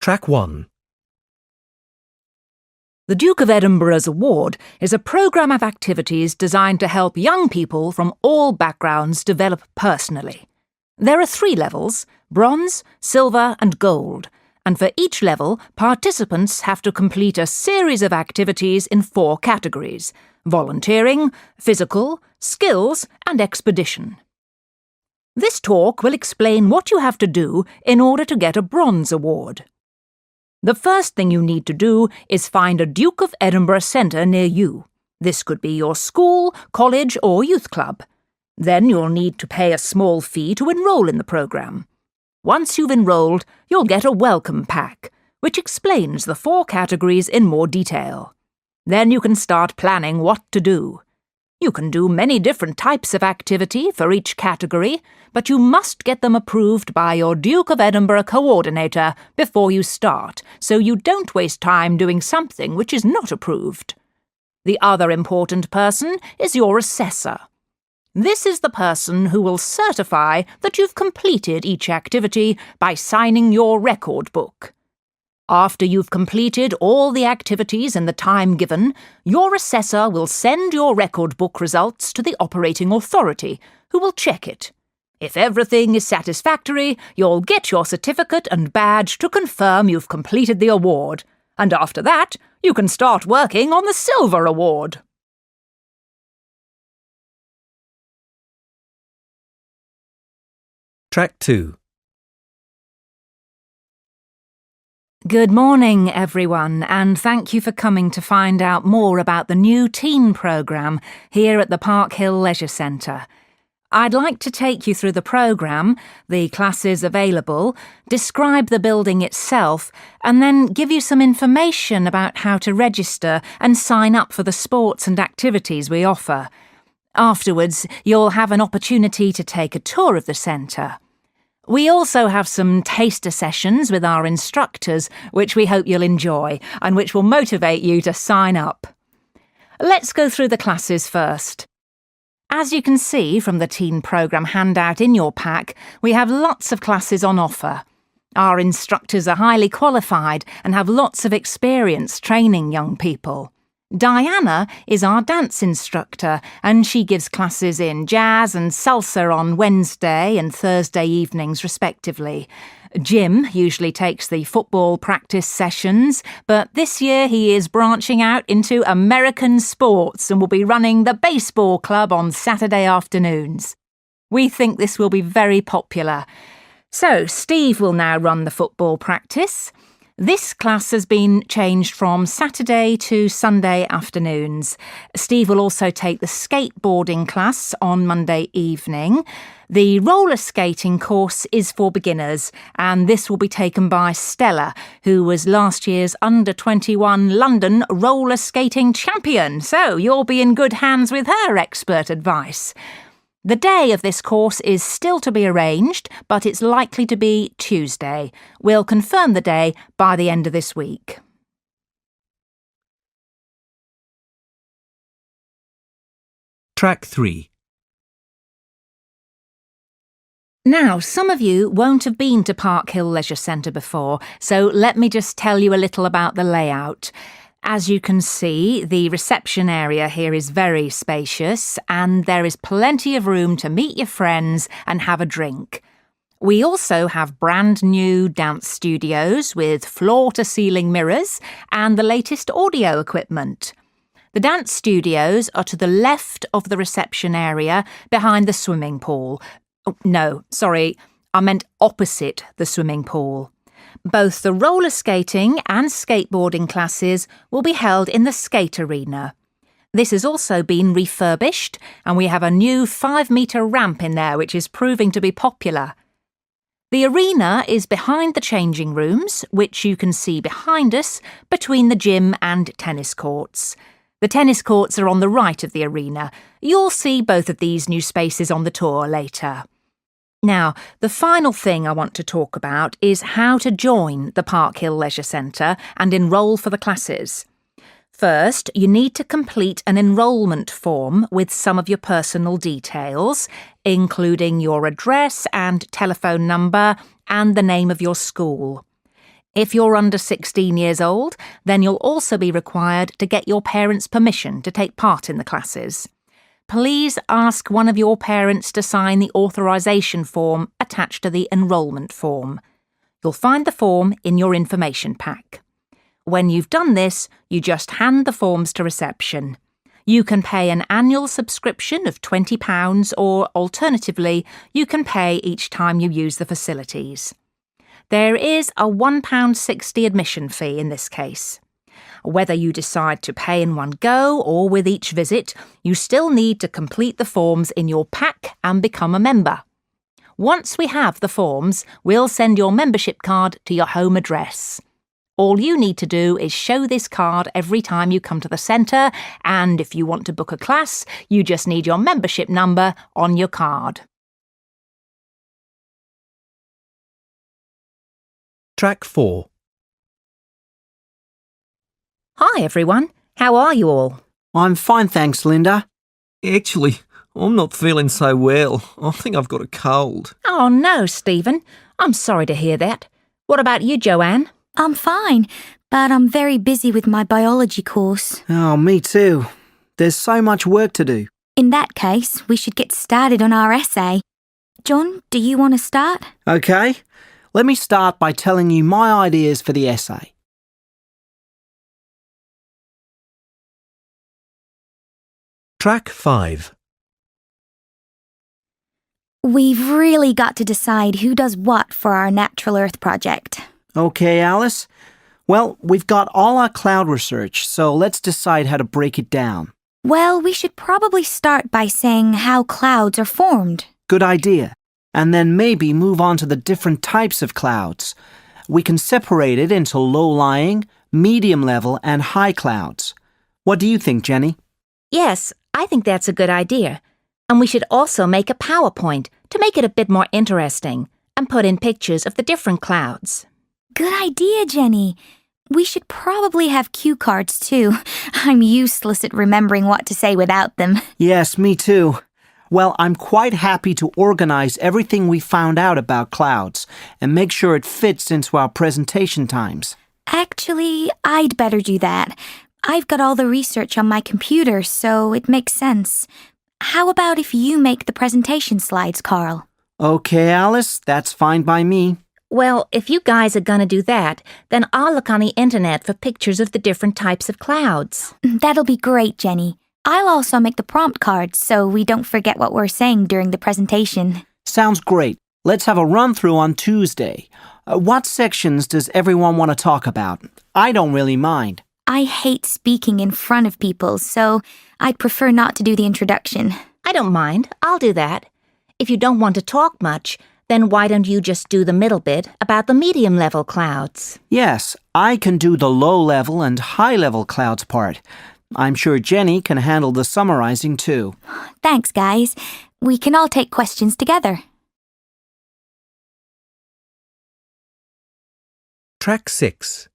Track 1. The Duke of Edinburgh's Award is a programme of activities designed to help young people from all backgrounds develop personally. There are 3 levels: bronze, silver and gold, and for each level, participants have to complete a series of activities in 4 categories: volunteering, physical, skills and expedition. This talk will explain what you have to do in order to get a bronze award. The first thing you need to do is find a Duke of Edinburgh centre near you. This could be your school, college or youth club. Then you'll need to pay a small fee to enrol in the programme. Once you've enrolled, you'll get a welcome pack, which explains the 4 categories in more detail. Then you can start planning what to do. You can do many different types of activity for each category, but you must get them approved by your Duke of Edinburgh coordinator before you start, so you don't waste time doing something which is not approved. The other important person is your assessor. This is the person who will certify that you've completed each activity by signing your record book. After you've completed all the activities in the time given, your assessor will send your record book results to the operating authority, who will check it. If everything is satisfactory, you'll get your certificate and badge to confirm you've completed the award, and after that, you can start working on the silver award. Track 2. Good morning, everyone, and thank you for coming to find out more about the new teen programme here at the Park Hill Leisure Centre. I'd like to take you through the programme, the classes available, describe the building itself, and then give you some information about how to register and sign up for the sports and activities we offer. Afterwards, you'll have an opportunity to take a tour of the centre. We also have some taster sessions with our instructors, which we hope you'll enjoy and which will motivate you to sign up. Let's go through the classes first. As you can see from the teen programme handout in your pack, we have lots of classes on offer. Our instructors are highly qualified and have lots of experience training young people. Diana is our dance instructor, and she gives classes in jazz and salsa on Wednesday and Thursday evenings respectively. Jim usually takes the football practice sessions, but this year he is branching out into American sports and will be running the baseball club on Saturday afternoons. We think this will be very popular. So Steve will now run the football practice. This class has been changed from Saturday to Sunday afternoons. Steve will also take the skateboarding class on Monday evening. The roller skating course is for beginners, and this will be taken by Stella, who was last year's under-21 London roller skating champion, so you'll be in good hands with her expert advice. The day of this course is still to be arranged, but it's likely to be Tuesday. We'll confirm the day by the end of this week. Track 3. Now, some of you won't have been to Park Hill Leisure Centre before, so let me just tell you a little about the layout. As you can see, the reception area here is very spacious and there is plenty of room to meet your friends and have a drink. We also have brand new dance studios with floor-to-ceiling mirrors and the latest audio equipment. The dance studios are to the left of the reception area behind the swimming pool. Oh, no, sorry, I meant opposite the swimming pool. Both the roller skating and skateboarding classes will be held in the skate arena. This has also been refurbished, and we have a new 5-metre ramp in there which is proving to be popular. The arena is behind the changing rooms, which you can see behind us, between the gym and tennis courts. The tennis courts are on the right of the arena. You'll see both of these new spaces on the tour later. Now, the final thing I want to talk about is how to join the Park Hill Leisure Centre and enrol for the classes. First, you need to complete an enrolment form with some of your personal details, including your address and telephone number and the name of your school. If you're under 16 years old, then you'll also be required to get your parents' permission to take part in the classes. Please ask one of your parents to sign the authorisation form attached to the enrolment form. You'll find the form in your information pack. When you've done this, you just hand the forms to reception. You can pay an annual subscription of £20 or, alternatively, you can pay each time you use the facilities. There is a £1.60 admission fee in this case. Whether you decide to pay in one go or with each visit, you still need to complete the forms in your pack and become a member. Once we have the forms, we'll send your membership card to your home address. All you need to do is show this card every time you come to the centre, and if you want to book a class, you just need your membership number on your card. Track 4. Hi everyone, how are you all? I'm fine, thanks, Linda. Actually, I'm not feeling so well. I think I've got a cold. Oh no, Stephen. I'm sorry to hear that. What about you, Joanne? I'm fine, but I'm very busy with my biology course. Oh, me too. There's so much work to do. In that case, we should get started on our essay. John, do you want to start? Okay, let me start by telling you my ideas for the essay. Track 5. We've really got to decide who does what for our Natural Earth project. Okay, Alice. Well, we've got all our cloud research, so let's decide how to break it down. Well, we should probably start by saying how clouds are formed. Good idea. And then maybe move on to the different types of clouds. We can separate it into low-lying, medium-level, and high clouds. What do you think, Jenny? Yes, I think that's a good idea. And we should also make a PowerPoint to make it a bit more interesting and put in pictures of the different clouds. Good idea, Jenny. We should probably have cue cards too. I'm useless at remembering what to say without them. Yes, me too. Well, I'm quite happy to organize everything we found out about clouds and make sure it fits into our presentation times. Actually, I'd better do that. I've got all the research on my computer, so it makes sense. How about if you make the presentation slides, Carl? Okay, Alice, that's fine by me. Well, if you guys are going to do that, then I'll look on the internet for pictures of the different types of clouds. That'll be great, Jenny. I'll also make the prompt cards so we don't forget what we're saying during the presentation. Sounds great. Let's have a run-through on Tuesday. What sections does everyone want to talk about? I don't really mind. I hate speaking in front of people, so I'd prefer not to do the introduction. I don't mind. I'll do that. If you don't want to talk much, then why don't you just do the middle bit about the medium-level clouds? Yes, I can do the low-level and high-level clouds part. I'm sure Jenny can handle the summarizing too. Thanks, guys. We can all take questions together. Track 6.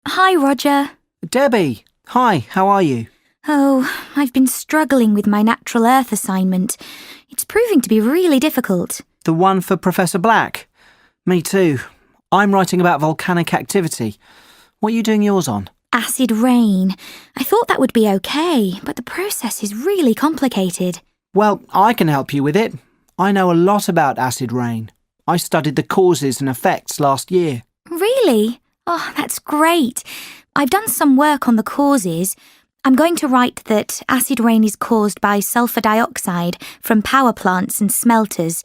Hi, Roger. Debbie, hi, how are you? Oh, I've been struggling with my Natural Earth assignment. It's proving to be really difficult. The one for Professor Black? Me too. I'm writing about volcanic activity. What are you doing yours on? Acid rain. I thought that would be okay, but the process is really complicated. Well, I can help you with it. I know a lot about acid rain. I studied the causes and effects last year. Really? Oh, that's great. I've done some work on the causes. I'm going to write that acid rain is caused by sulfur dioxide from power plants and smelters.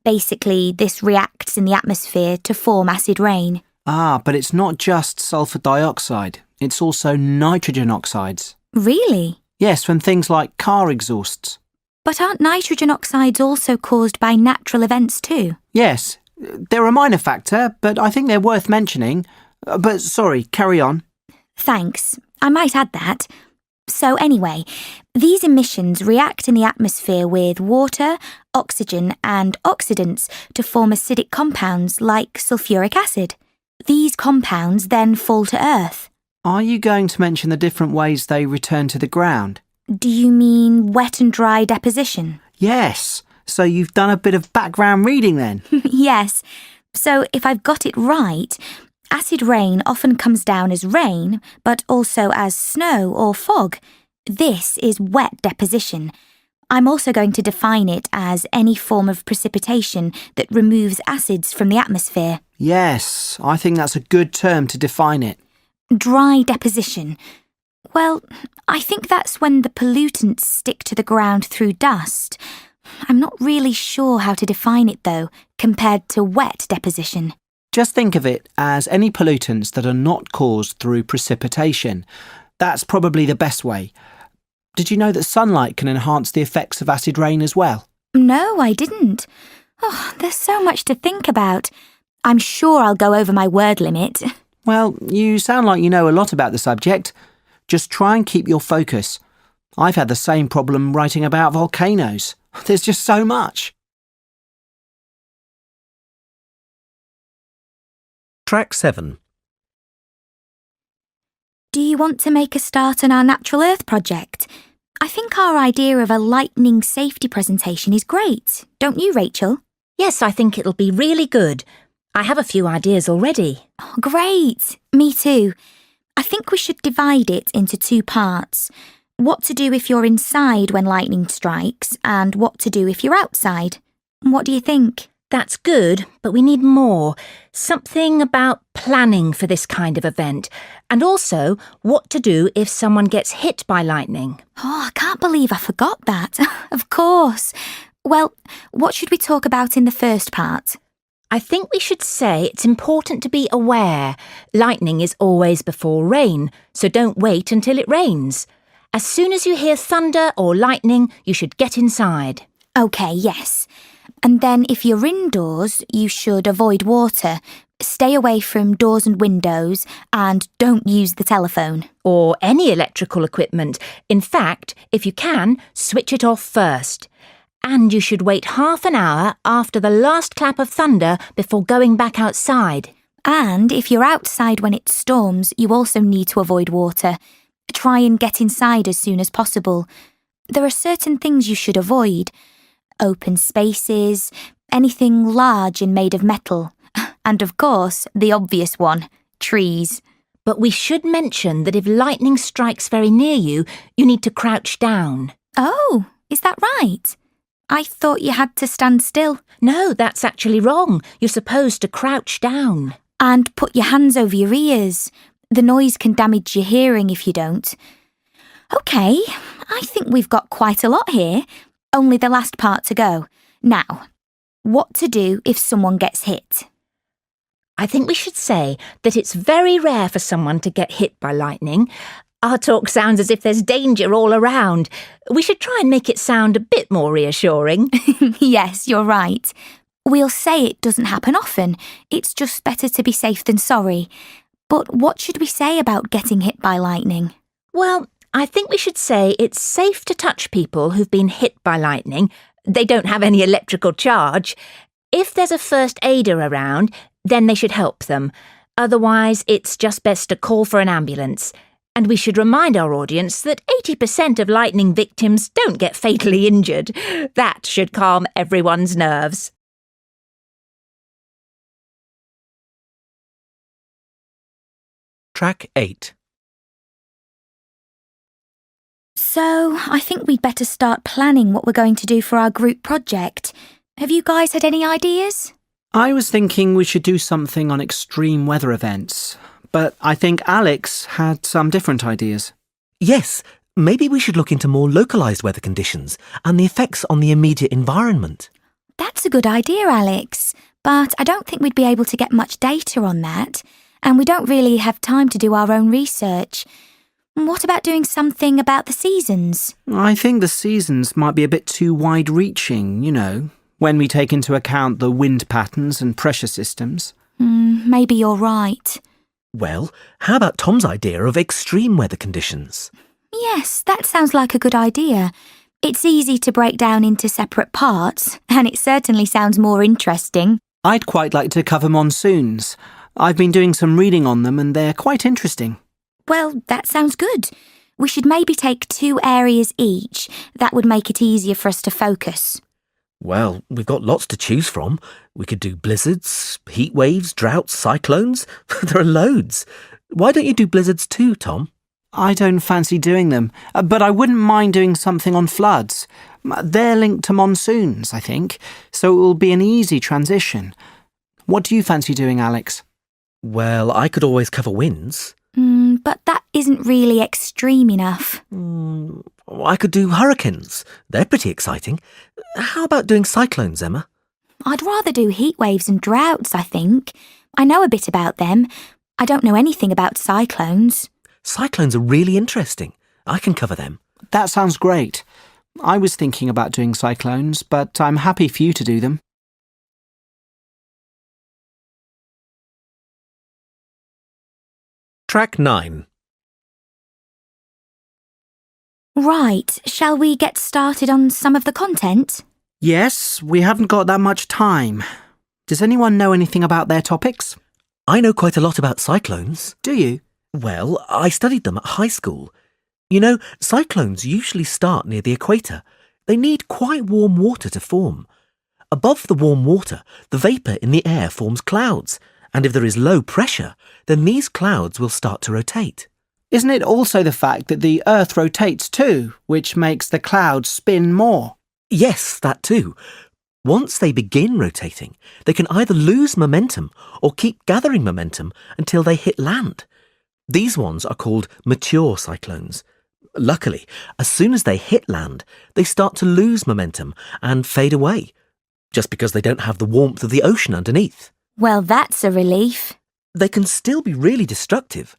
Basically, this reacts in the atmosphere to form acid rain. Ah, but it's not just sulfur dioxide. It's also nitrogen oxides. Really? Yes, from things like car exhausts. But aren't nitrogen oxides also caused by natural events too? Yes, they're a minor factor, but I think they're worth mentioning. But sorry, carry on. Thanks. I might add that. So anyway, these emissions react in the atmosphere with water, oxygen and oxidants to form acidic compounds like sulfuric acid. These compounds then fall to Earth. Are you going to mention the different ways they return to the ground? Do you mean wet and dry deposition? Yes. So you've done a bit of background reading then? Yes. So if I've got it right, acid rain often comes down as rain, but also as snow or fog. This is wet deposition. I'm also going to define it as any form of precipitation that removes acids from the atmosphere. Yes, I think that's a good term to define it. Dry deposition. Well, I think that's when the pollutants stick to the ground through dust. I'm not really sure how to define it, though, compared to wet deposition. Just think of it as any pollutants that are not caused through precipitation. That's probably the best way. Did you know that sunlight can enhance the effects of acid rain as well? No, I didn't. Oh, there's so much to think about. I'm sure I'll go over my word limit. Well, you sound like you know a lot about the subject. Just try and keep your focus. I've had the same problem writing about volcanoes. There's just so much. Track 7. Do you want to make a start on our Natural Earth project? I think our idea of a lightning safety presentation is great, don't you, Rachel? Yes, I think it'll be really good. I have a few ideas already. Oh, great. Me too. I think we should divide it into 2 parts. What to do if you're inside when lightning strikes and what to do if you're outside. What do you think? That's good, but we need more. Something about planning for this kind of event. And also, what to do if someone gets hit by lightning. Oh, I can't believe I forgot that. Of course. Well, what should we talk about in the first part? I think we should say it's important to be aware. Lightning is always before rain, so don't wait until it rains. As soon as you hear thunder or lightning, you should get inside. OK, yes. And then if you're indoors, you should avoid water, stay away from doors and windows, and don't use the telephone. Or any electrical equipment. In fact, if you can, switch it off first. And you should wait half an hour after the last clap of thunder before going back outside. And if you're outside when it storms, you also need to avoid water. Try and get inside as soon as possible. There are certain things you should avoid. Open spaces, anything large and made of metal. And of course, the obvious one, trees. But we should mention that if lightning strikes very near you, you need to crouch down. Oh, is that right? I thought you had to stand still. No, that's actually wrong. You're supposed to crouch down. And put your hands over your ears. The noise can damage your hearing if you don't. OK, I think we've got quite a lot here. Only the last part to go. Now, what to do if someone gets hit? I think we should say that it's very rare for someone to get hit by lightning. Our talk sounds as if there's danger all around. We should try and make it sound a bit more reassuring. Yes, you're right. We'll say it doesn't happen often. It's just better to be safe than sorry. But what should we say about getting hit by lightning? Well, I think we should say it's safe to touch people who've been hit by lightning. They don't have any electrical charge. If there's a first aider around, then they should help them. Otherwise, it's just best to call for an ambulance. And we should remind our audience that 80% of lightning victims don't get fatally injured. That should calm everyone's nerves. Track 8. So, I think we'd better start planning what we're going to do for our group project. Have you guys had any ideas? I was thinking we should do something on extreme weather events, but I think Alex had some different ideas. Yes, maybe we should look into more localised weather conditions and the effects on the immediate environment. That's a good idea, Alex, but I don't think we'd be able to get much data on that, and we don't really have time to do our own research. What about doing something about the seasons? I think the seasons might be a bit too wide-reaching, you know, when we take into account the wind patterns and pressure systems. Maybe you're right. Well, how about Tom's idea of extreme weather conditions? Yes, that sounds like a good idea. It's easy to break down into separate parts, and it certainly sounds more interesting. I'd quite like to cover monsoons. I've been doing some reading on them and they're quite interesting. Well, that sounds good. We should maybe take 2 areas each. That would make it easier for us to focus. Well, we've got lots to choose from. We could do blizzards, heat waves, droughts, cyclones. There are loads. Why don't you do blizzards too, Tom? I don't fancy doing them, but I wouldn't mind doing something on floods. They're linked to monsoons, I think, so it will be an easy transition. What do you fancy doing, Alex? Well, I could always cover winds. But that isn't really extreme enough. I could do hurricanes. They're pretty exciting. How about doing cyclones, Emma? I'd rather do heat waves and droughts, I think. I know a bit about them. I don't know anything about cyclones. Cyclones are really interesting. I can cover them. That sounds great. I was thinking about doing cyclones, but I'm happy for you to do them. Track 9. Right, shall we get started on some of the content? Yes, we haven't got that much time. Does anyone know anything about their topics? I know quite a lot about cyclones. Do you? Well, I studied them at high school. You know, cyclones usually start near the equator. They need quite warm water to form. Above the warm water, the vapour in the air forms clouds, and if there is low pressure, then these clouds will start to rotate. Isn't it also the fact that the Earth rotates too, which makes the clouds spin more? Yes, that too. Once they begin rotating, they can either lose momentum or keep gathering momentum until they hit land. These ones are called mature cyclones. Luckily, as soon as they hit land, they start to lose momentum and fade away, just because they don't have the warmth of the ocean underneath. Well, that's a relief. They can still be really destructive.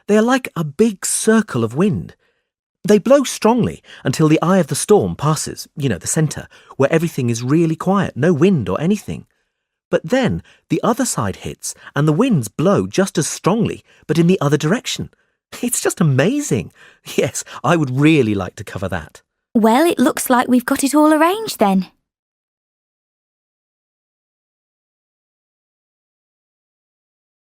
They are like a big circle of wind. They blow strongly until the eye of the storm passes, the centre, where everything is really quiet, no wind or anything. But then the other side hits and the winds blow just as strongly, but in the other direction. It's just amazing. Yes, I would really like to cover that. Well, it looks like we've got it all arranged then.